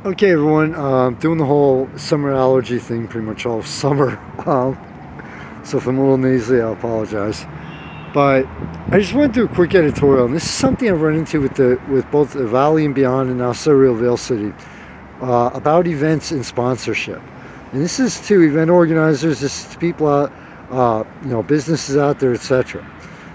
Okay, everyone, doing the whole summer allergy thing pretty much all summer. So if I'm a little nasally, I apologize. But I just want to do a quick editorial, and this is something I've run into with both the Valley and Beyond and now Editorial Vale City, about events and sponsorship. And this is to event organizers, this is to people out, businesses out there, etc.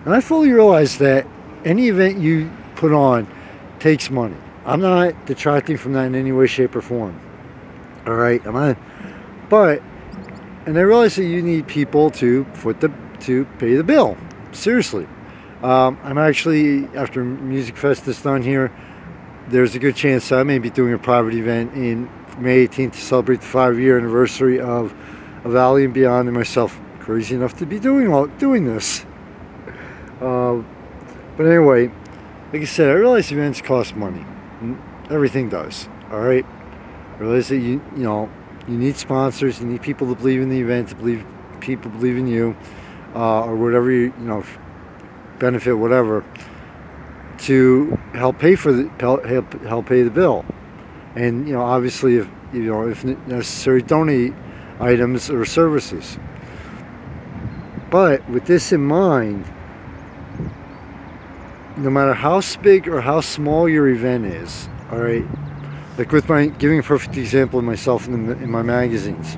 And I fully realize that any event you put on takes money. I'm not detracting from that in any way, shape, or form. All right, and I realize that you need people to pay the bill. Seriously, I'm actually, after Music Fest is done here, there's a good chance that I may be doing a private event in May 18th to celebrate the 5-year anniversary of Valley and Beyond, and myself crazy enough to be doing this. But anyway, like I said, I realize events cost money. Everything does. All right. I realize that you need sponsors. You need people to believe in the event, people believe in you, or whatever benefit, whatever, to help pay for help pay the bill. And obviously, if necessary, donate items or services. But with this in mind, no matter how big or how small your event is, all right, like giving a perfect example of myself in my magazines,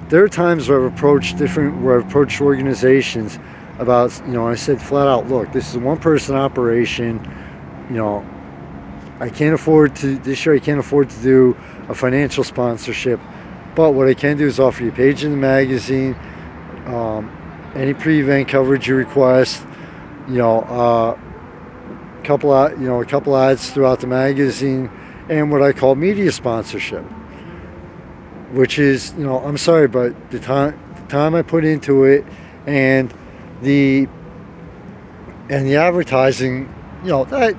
there are times where I've approached organizations about, I said flat out, look, this is a one-person operation, this year I can't afford to do a financial sponsorship, but what I can do is offer you a page in the magazine, any pre-event coverage you request, a couple ads throughout the magazine, and what I call media sponsorship, which is, I'm sorry, but the time I put into it and the advertising, that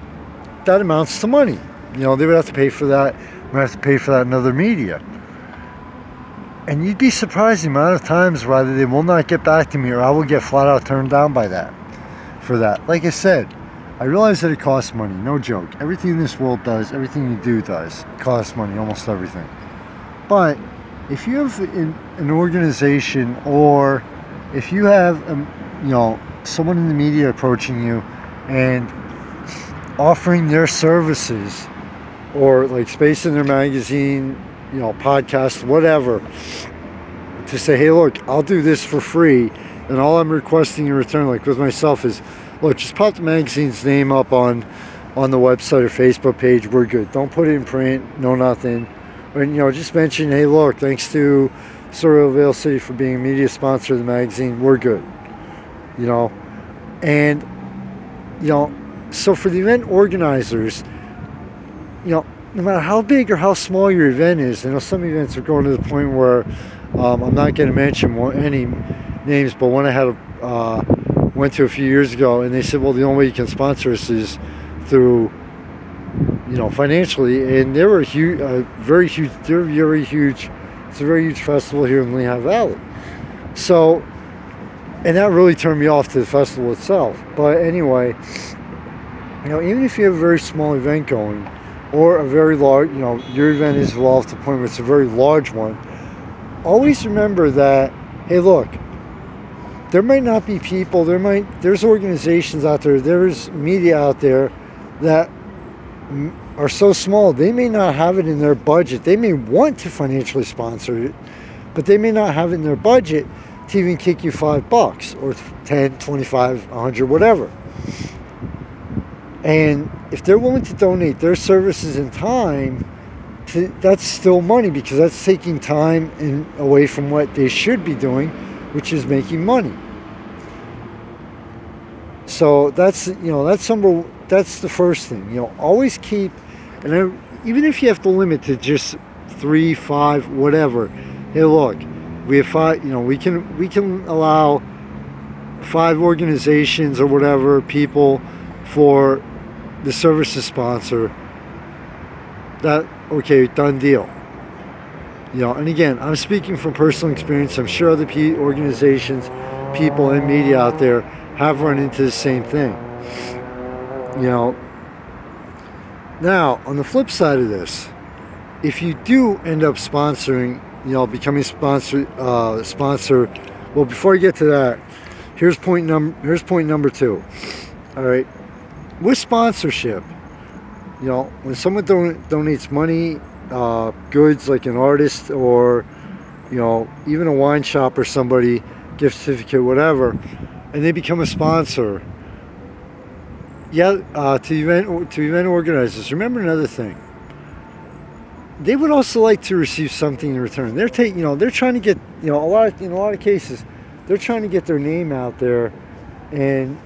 amounts to money. They would have to pay for that. I would have to pay for that in other media. And you'd be surprised the amount of times rather they will not get back to me, or I will get flat out turned down by for that. Like I said, I realize that it costs money, no joke. Everything in this world does, everything you do does, cost money, almost everything. But if you have an organization, or if you have, someone in the media approaching you and offering their services, or like space in their magazine, podcast, whatever, to say, hey, look, I'll do this for free, and all I'm requesting in return, like with myself, is, look, just pop the magazine's name up on the website or Facebook page. We're good. Don't put it in print. No, nothing. And just mention, hey, look, thanks to Editorial Vale City for being a media sponsor of the magazine. We're good. And so for the event organizers, no matter how big or how small your event is, I know some events are going to the point where I'm not going to mention any names, but one I had went to a few years ago, and they said, well, the only way you can sponsor us is through, financially, and they're very huge. It's a very huge festival here in Lehigh Valley. So, and that really turned me off to the festival itself. But anyway, even if you have a very small event going, or a very large, your event is evolved to the point where it's a very large one, always remember that, hey, look, there might not be people, there's organizations out there, there's media out there that are so small, they may not have it in their budget. They may want to financially sponsor it, but they may not have it in their budget to even kick you $5 or 10, 25, 100, whatever. And if they're willing to donate their services and time, that's still money, because that's taking time away from what they should be doing, which is making money. So that's the first thing. Always keep, even if you have to limit to just 3, 5, whatever. Hey, look, we have 5. We can allow 5 organizations or whatever people for the services sponsor. That, okay, done deal. And again, I'm speaking from personal experience. I'm sure other organizations, people, and media out there have run into the same thing. Now, on the flip side of this, if you do end up sponsoring, becoming sponsor, well, before I get to that, here's point number 2. All right, with sponsorship, when someone donates money, goods, like an artist, or even a wine shop or somebody, gift certificate, whatever, and they become a sponsor, to event organizers, remember another thing. They would also like to receive something in return. They're trying to get, in a lot of cases, they're trying to get their name out there, and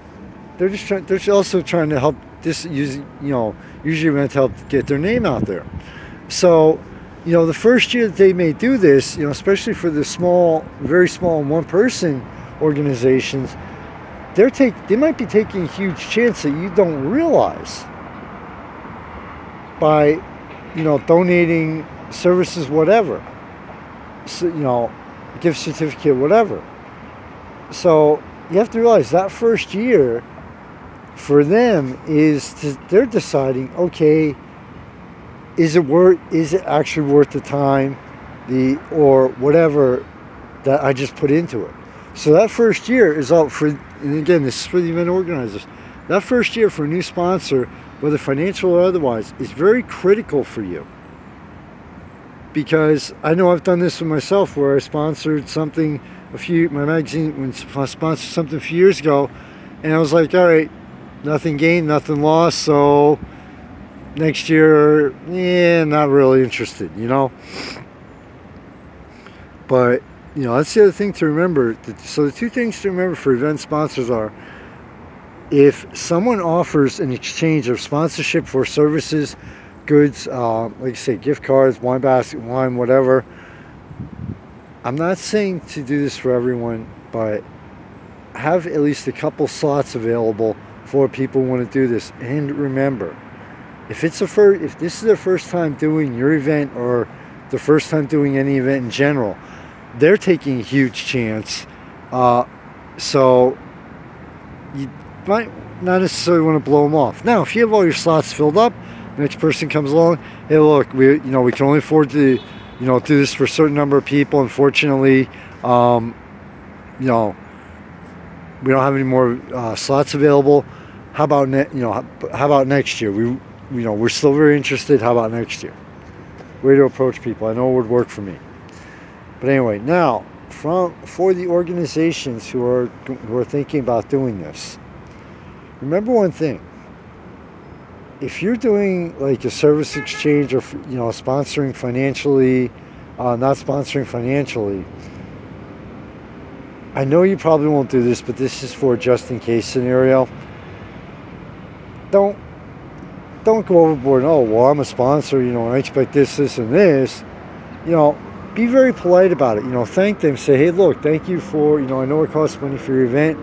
they're also trying to help usually meant to help get their name out there. So, the first year that they may do this, especially for the very small one-person organizations, they might be taking a huge chance that you don't realize by, donating services, whatever, so, gift certificate, whatever. So you have to realize that first year for them they're deciding, okay, is it actually worth the time, or whatever that I just put into it. So that first year is all for, and again, this is for the event organizers. That first year for a new sponsor, whether financial or otherwise, is very critical for you. Because I know I've done this with myself, where I sponsored something my magazine sponsored something a few years ago, and I was like, all right, nothing gained, nothing lost, so next year, not really interested, But, that's the other thing to remember. So the 2 things to remember for event sponsors are, if someone offers an exchange of sponsorship for services, goods, like I say, gift cards, wine basket, wine, whatever. I'm not saying to do this for everyone, but have at least a couple slots available for people who want to do this. And remember, if this is their first time doing your event, or the first time doing any event in general, they're taking a huge chance. So you might not necessarily want to blow them off. Now, if you have all your slots filled up, next person comes along, hey, look, we can only afford to do this for a certain number of people. Unfortunately, we don't have any more slots available. How about next year? We're still very interested. How about next year? Way to approach people. I know it would work for me. But anyway, now for the organizations who are thinking about doing this, remember one thing. If you're doing like a service exchange, or sponsoring financially, not sponsoring financially, I know you probably won't do this, but this is for a just in case scenario. Don't go overboard. Oh, well, I'm a sponsor, I expect this, and this. Be very polite about it. Thank them. Say, hey, look, thank you for, I know it costs money for your event.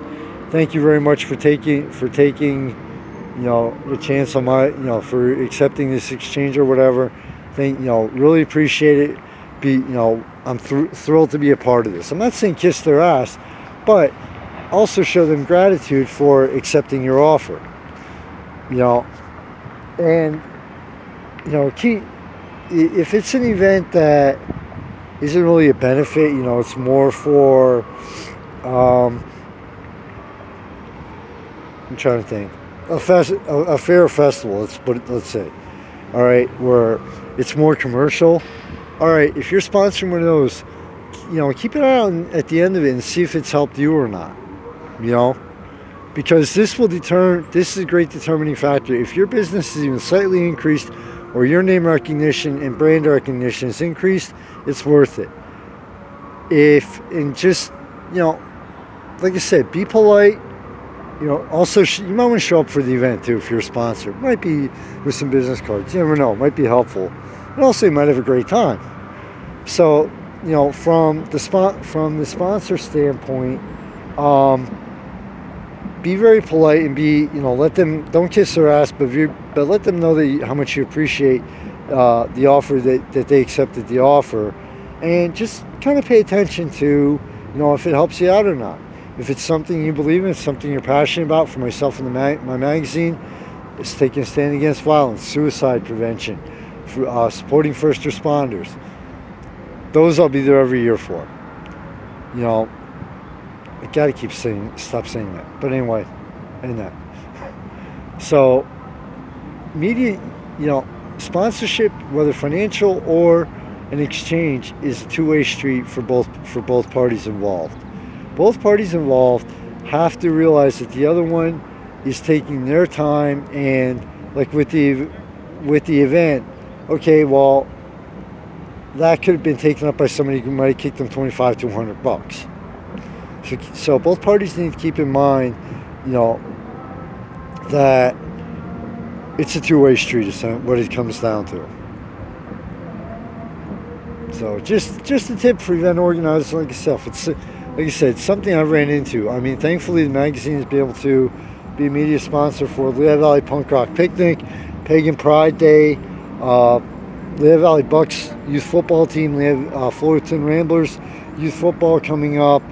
Thank you very much for taking the chance on for accepting this exchange or whatever. Really appreciate it. I'm thrilled to be a part of this. I'm not saying kiss their ass, but also show them gratitude for accepting your offer. And if it's an event that isn't really a benefit, it's more for I'm trying to think. A fair festival, let's say, all right, where it's more commercial. All right, if you're sponsoring one of those, keep an eye on at the end of it and see if it's helped you or not. Because this is a great determining factor. If your business is even slightly increased, or your name recognition and brand recognition is increased, it's worth it. Like I said, be polite. Also, you might want to show up for the event too if you're a sponsor. It might be with some business cards. You never know. It might be helpful. And also, you might have a great time. So, from the sponsor standpoint, be very polite and let them, don't kiss their ass, but let them know how much you appreciate the offer, that they accepted the offer, and just kind of pay attention to if it helps you out or not. If it's something you believe in, it's something you're passionate about. For myself and my magazine, it's taking a stand against violence, suicide prevention. supporting first responders. Those I'll be there every year for. You know, I gotta stop saying that. But anyway, and that. So, media, you know, sponsorship, whether financial or an exchange, is a two-way street for both parties involved. Both parties involved have to realize that the other one is taking their time, and like with the event, okay, well, that could have been taken up by somebody who might have kicked them $25 to $100. So both parties need to keep in mind, you know, that it's a two-way street is what it comes down to. So just a tip for event organizers like yourself. It's, like I said, something I ran into. I mean, thankfully the magazine has been able to be a media sponsor for Lehigh Valley Punk Rock Picnic, Pagan Pride Day, Lehigh Valley Bucks youth football team, Fullerton Ramblers youth football coming up.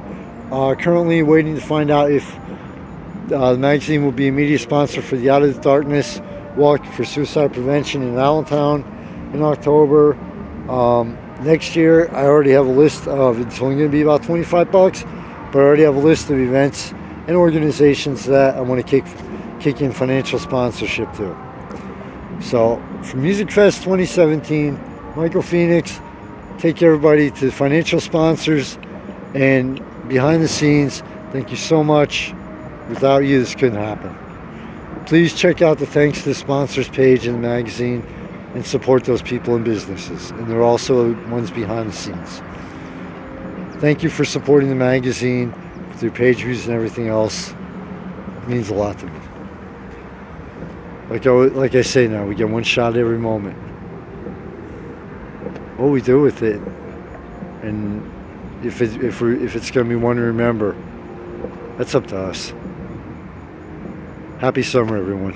Currently waiting to find out if the magazine will be a media sponsor for the Out of the Darkness Walk for Suicide Prevention in Allentown in October. Next year, I already have a list of, it's only going to be about $25, but I already have a list of events and organizations that I want to kick in financial sponsorship to. So, for Music Fest 2017, Michael Phoenix, take everybody to financial sponsors and behind the scenes. Thank you so much. Without you, this couldn't happen. Please check out the Thanks to the Sponsors page in the magazine and support those people and businesses. And they're also ones behind the scenes. Thank you for supporting the magazine through page views and everything else. It means a lot to me. Like I say now, we get one shot every moment. What we do with it, and if it's going to be one to remember, that's up to us. Happy summer, everyone.